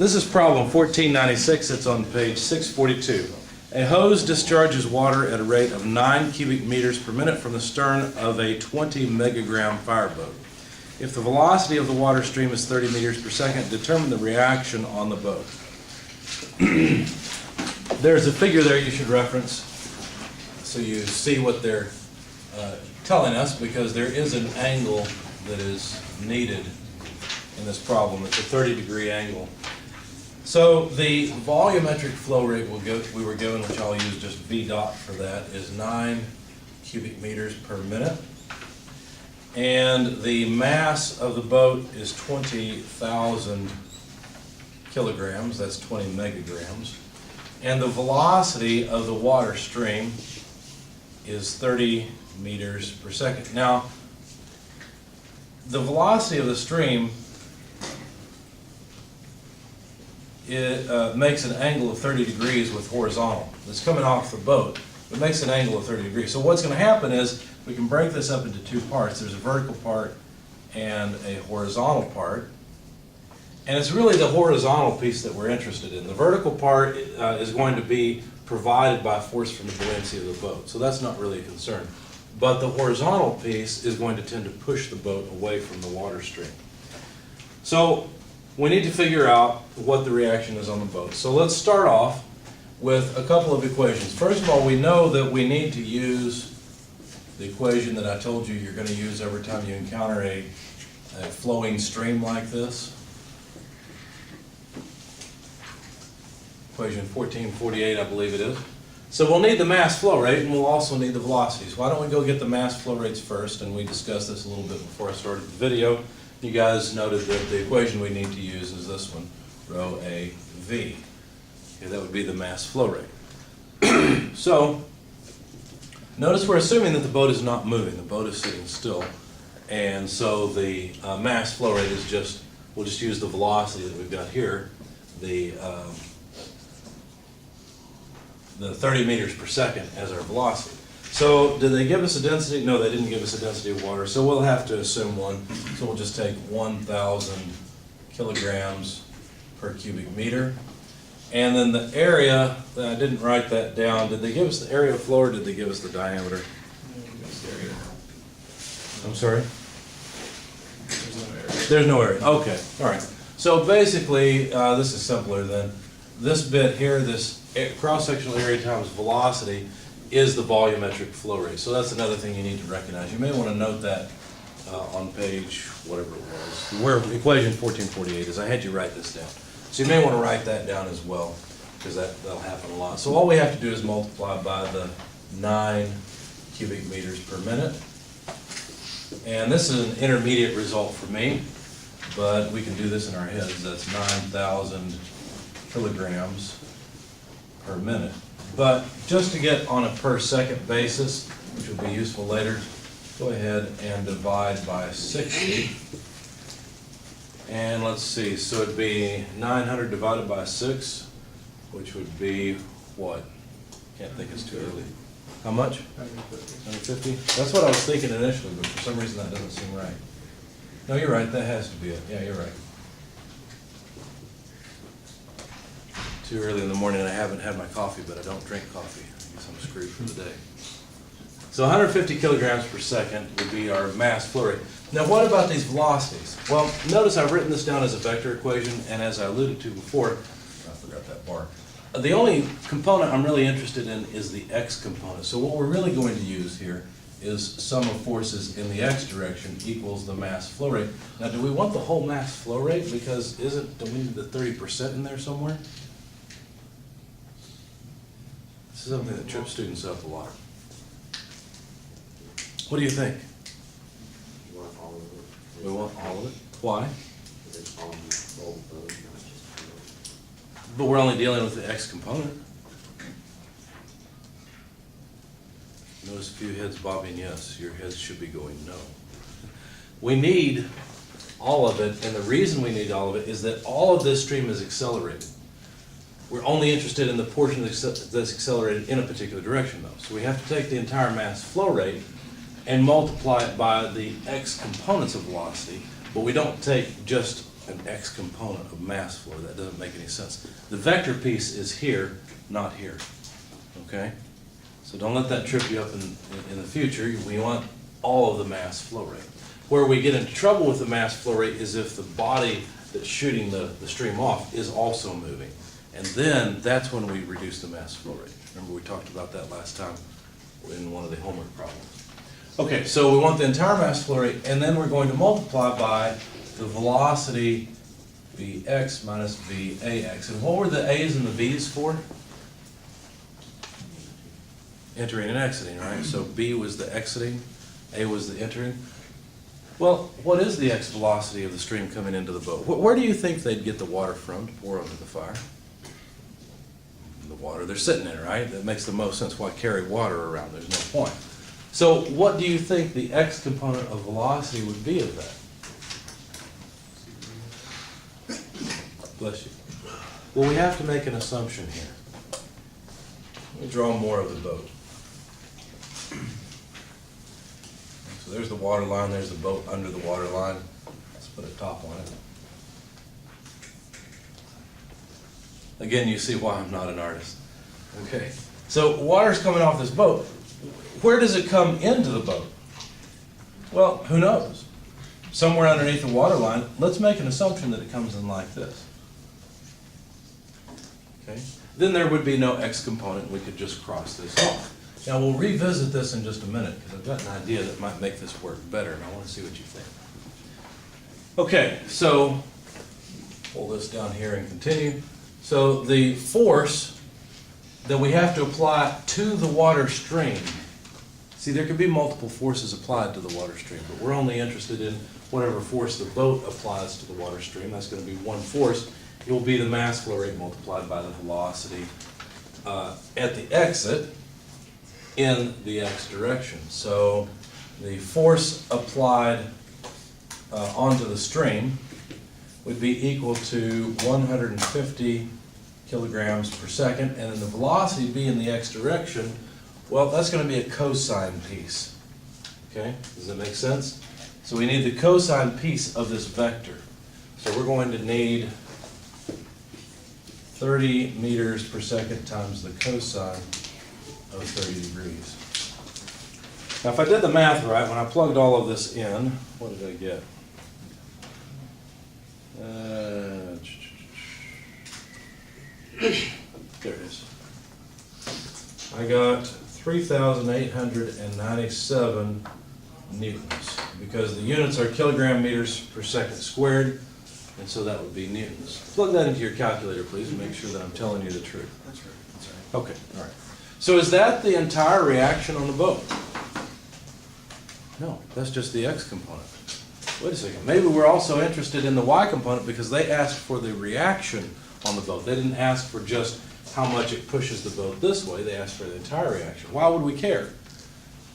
This is problem 1496. It's on page 642. A hose discharges water at a rate of 9 cubic meters per minute from the stern of a 20 megagram fireboat. If the velocity of the water stream is 30 meters per second, determine the reaction on the boat. There's a figure there you should reference so you see what they're telling us, because there is an angle that is needed in this problem. It's a 30-degree angle. So the volumetric flow rate we were given, which I'll use just V dot for that, is 9 cubic meters per minute. And the mass of the boat is 20,000 kilograms, that's 20 megagrams. And the velocity of the water stream is 30 meters per second. Now, the velocity of the stream, it makes an angle of 30 degrees with horizontal. It's coming off the boat. It makes an angle of 30 degrees. So what's going to happen is we can break this up into two parts. There's a vertical part and a horizontal part. And it's really the horizontal piece that we're interested in. The vertical part is going to be provided by force from the buoyancy of the boat. So that's not really a concern. But the horizontal piece is going to tend to push the boat away from the water stream. So we need to figure out what the reaction is on the boat. So let's start off with a couple of equations. First of all, we know that we need to use the equation that I told you you're going to use every time you encounter a flowing stream like this. Equation 1448, I believe it is. So we'll need the mass flow rate, and we'll also need the velocities. Why don't we go get the mass flow rates first, and we discussed this a little bit before I started the video. You guys noted that the equation we need to use is this one, rho A V. Okay, that would be the mass flow rate. So, notice we're assuming that the boat is not moving. The boat is sitting still. And so the mass flow rate is just, we'll just use the velocity that we've got here, the 30 meters per second as our velocity. So did they give us a density? No, they didn't give us a density of water, so we'll have to assume one. So we'll just take 1,000 kilograms per cubic meter. And then the area, I didn't write that down. Did they give us the area of flow or did they give us the diameter? I'm sorry? There's no area. Okay, all right. So basically, this is simpler than this bit here, this cross-sectional area times velocity is the volumetric flow rate. So that's another thing you need to recognize. You may want to note that on page, whatever it was, where equation 1448 is. I had you write this down. So you may want to write that down as well, because that'll happen a lot. So all we have to do is multiply by the 9 cubic meters per minute. And this is an intermediate result for me, but we can do this in our heads. That's 9,000 kilograms per minute. But just to get on a per second basis, which will be useful later, go ahead and divide by 60. And let's see, so it'd be 900 divided by 6, which would be what? Can't think, it's too early. How much? 150? That's what I was thinking initially, but for some reason that doesn't seem right. No, you're right, that has to be it. Yeah, you're right. Too early in the morning and I haven't had my coffee, but I don't drink coffee. I guess I'm screwed for the day. So 150 kilograms per second would be our mass flow rate. Now what about these velocities? Well, notice I've written this down as a vector equation, and as I alluded to before, I forgot that bar. The only component I'm really interested in is the x component. So what we're really going to use here is sum of forces in the x direction equals the mass flow rate. Now do we want the whole mass flow rate? Because don't we need the 30% in there somewhere? This is something that trips students up a lot. What do you think? You want all of it? We want all of it? Why? It's on both boats, not just one. But we're only dealing with the x component. Notice a few heads bobbing yes. Your heads should be going no. We need all of it, and the reason we need all of it is that all of this stream is accelerated. We're only interested in the portion that's accelerated in a particular direction, though. So we have to take the entire mass flow rate and multiply it by the x components of velocity, but we don't take just an X component of mass flow. That doesn't make any sense. The vector piece is here, not here, okay? So don't let that trip you up in the future. We want all of the mass flow rate. Where we get into trouble with the mass flow rate is if the body that's shooting the stream off is also moving. And then that's when we reduce the mass flow rate. Remember we talked about that last time in one of the homework problems. Okay, so we want the entire mass flow rate, and then we're going to multiply by the velocity Vx minus Vax. And what were the A's and the B's for? Entering and exiting, right? So B was the exiting, A was the entering. Well, what is the x velocity of the stream coming into the boat? Where do you think they'd get the water from to pour onto the fire? The water they're sitting in, right? That makes the most sense. Why carry water around? There's no point. So what do you think the x component of velocity would be of that? Bless you. Well, we have to make an assumption here. Let me draw more of the boat. So there's the water line, there's the boat under the water line. Let's put a top on it. Again, you see why I'm not an artist. Okay. So water's coming off this boat. Where does it come into the boat? Well, who knows? Somewhere underneath the water line. Let's make an assumption that it comes in like this. Okay. Then there would be no x component. We could just cross this off. Now we'll revisit this in just a minute because I've got an idea that might make this work better, and I want to see what you think. Okay, so pull this down here and continue. So the force that we have to apply to the water stream, see, there could be multiple forces applied to the water stream, but we're only interested in whatever force the boat applies to the water stream. That's going to be one force. It will be the mass flow rate multiplied by the velocity at the exit in the x direction. So the force applied onto the stream would be equal to 150 kilograms per second, and then the velocity be in the x direction, well, that's going to be a cosine piece. Okay, does that make sense? So we need the cosine piece of this vector. So we're going to need 30 meters per second times the cosine of 30 degrees. Now if I did the math right, when I plugged all of this in, what did I get? There it is. I got 3,897 newtons, because the units are kilogram meters per second squared, and so that would be newtons. Plug that into your calculator, please, and make sure that I'm telling you the truth. That's right. That's right. Okay, all right. So is that the entire reaction on the boat? No, that's just the x component. Wait a second, maybe we're also interested in the y component because they asked for the reaction on the boat. They didn't ask for just how much it pushes the boat this way, they asked for the entire reaction. Why would we care?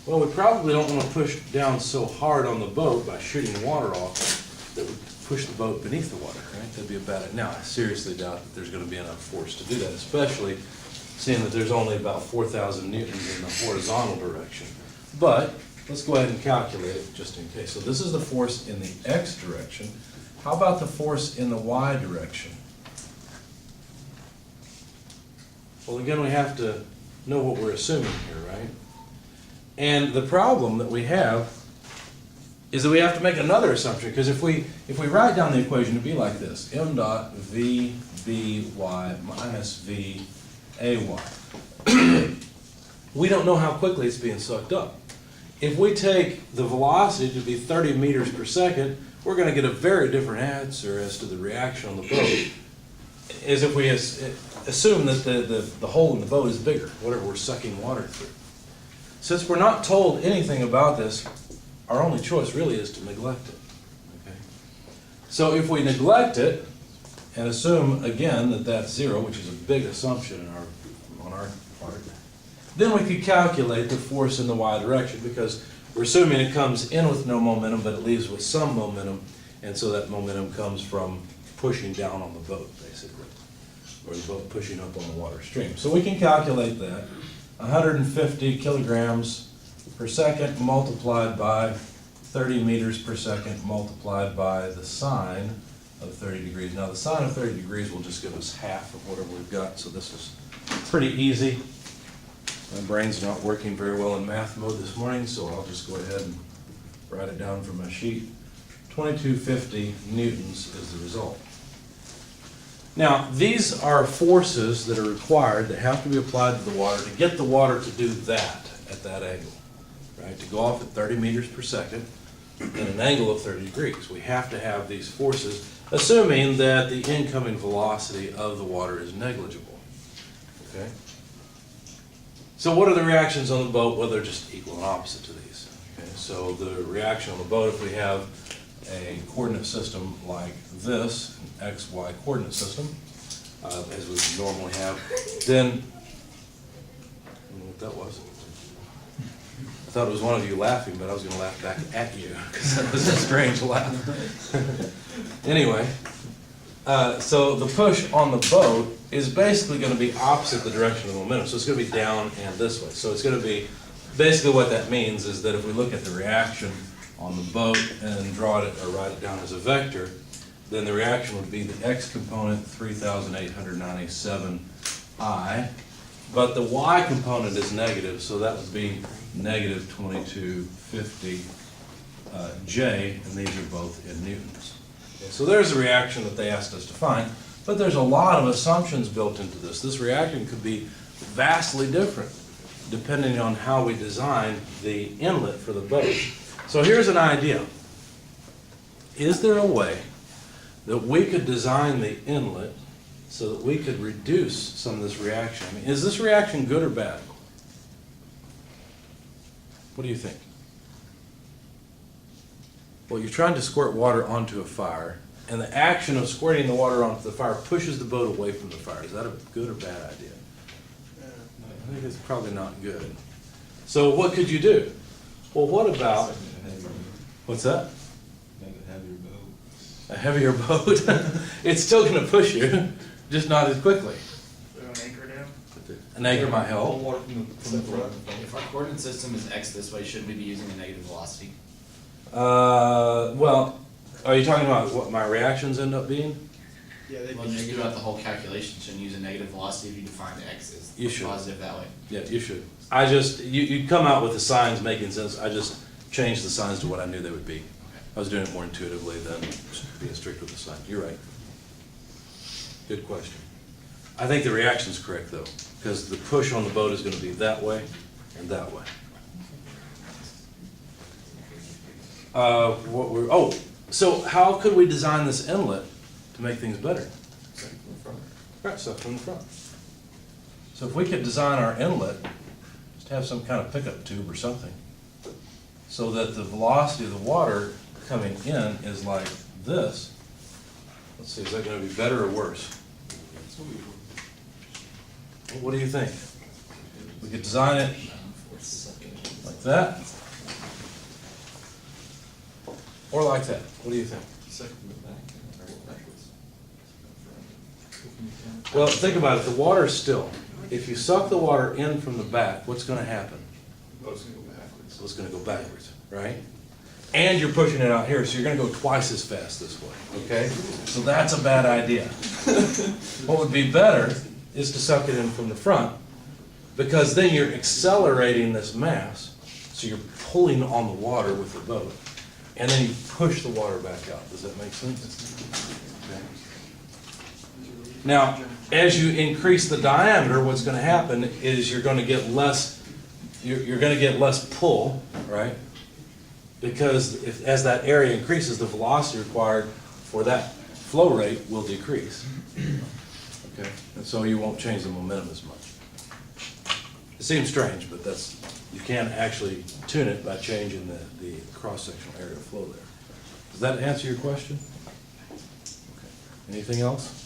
Well, we probably don't want to push down so hard on the boat by shooting water off that would push the boat beneath the water, right? That'd be a bad idea. Now, I seriously doubt that there's going to be enough force to do that, especially seeing that there's only about 4,000 newtons in the horizontal direction. But let's go ahead and calculate it just in case. So this is the force in the x direction. How about the force in the y direction? Well, again, we have to know what we're assuming here, right? And the problem that we have is that we have to make another assumption, because if we write down the equation, it'd be like this: m dot v by minus v ay. We don't know how quickly it's being sucked up. If we take the velocity to be 30 meters per second, we're going to get a very different answer as to the reaction on the boat, as if we assume that the hole in the boat is bigger, whatever we're sucking water through. Since we're not told anything about this, our only choice really is to neglect it. Okay? So if we neglect it and assume again that that's zero, which is a big assumption on our part, then we could calculate the force in the y direction, because we're assuming it comes in with no momentum, but it leaves with some momentum, and so that momentum comes from pushing down on the boat, basically, or the boat pushing up on the water stream. So we can calculate that. 150 kilograms per second multiplied by 30 meters per second multiplied by the sine of 30 degrees. Now the sine of 30 degrees will just give us half of whatever we've got, so this is pretty easy. My brain's not working very well in math mode this morning, so I'll just go ahead and write it down from my sheet. 2250 newtons is the result. Now, these are forces that are required that have to be applied to the water to get the water to do that at that angle, right? To go off at 30 meters per second at an angle of 30 degrees. We have to have these forces, assuming that the incoming velocity of the water is negligible, okay? So what are the reactions on the boat? Well, they're just equal and opposite to these. Okay? So the reaction on the boat, if we have a coordinate system like this, an XY coordinate system, as we normally have, then, I don't know what that was. I thought it was one of you laughing, but I was going to laugh back at you, because that was a strange laugh. Anyway, so the push on the boat is basically going to be opposite the direction of the momentum. So it's going to be down and this way. So it's going to be, basically what that means is that if we look at the reaction on the boat and draw it or write it down as a vector, then the reaction would be the x component 3,897 I, but the y component is negative, so that would be negative 2250 J, and these are both in newtons. Okay, so there's a reaction that they asked us to find, but there's a lot of assumptions built into this. This reaction could be vastly different depending on how we design the inlet for the boat. So here's an idea. Is there a way that we could design the inlet so that we could reduce some of this reaction? I mean, is this reaction good or bad? What do you think? Well, you're trying to squirt water onto a fire, and the action of squirting the water onto the fire pushes the boat away from the fire. Is that a good or bad idea? I think it's probably not good. So what could you do? Well, what about, what's that? Make a heavier boat. A heavier boat? It's still going to push you, just not as quickly. Throw an anchor down. An anchor might Pull help. water from the front. If our coordinate system is x this way, shouldn't we be using a negative velocity? Well, are you talking about what my reactions end up being? Yeah, well, just throughout the whole calculation, shouldn't use a negative velocity if you define x You as should. positive that way. Yeah, you should. I just, you come out with the signs making sense. I just changed the signs to what I knew they would be. I was doing it more intuitively than being strict with the sign. You're right. Good question. I think the reaction's correct though, because the push on the boat is going to be that way and that way. So how could we design this inlet to make things better? Right, stuff from the front. So if we could design our inlet, just have some kind of pickup tube or something, so that the velocity of the water coming in is like this. Let's see, is that going to be better or worse? Well, what do you think? We could design it like that, or like that. What do you think? Well, think about it. The water's still. If you suck the water in from the back, what's going to happen? Boat's gonna go backwards. So it's going to go backwards, right? And you're pushing it out here, so you're going to go twice as fast this way, okay? So that's a bad idea. What would be better is to suck it in from the front, because then you're accelerating this mass, so you're pulling on the water with the boat, and then you push the water back out. Does that make sense? Okay. Now, as you increase the diameter, what's going to happen is you're going to get less. You're going to get less pull, right? Because as that area increases, the velocity required for that flow rate will decrease. Okay, and so you won't change the momentum as much. It seems strange, but you can't actually tune it by changing the cross-sectional area of flow there. Does that answer your question? Okay. Anything else?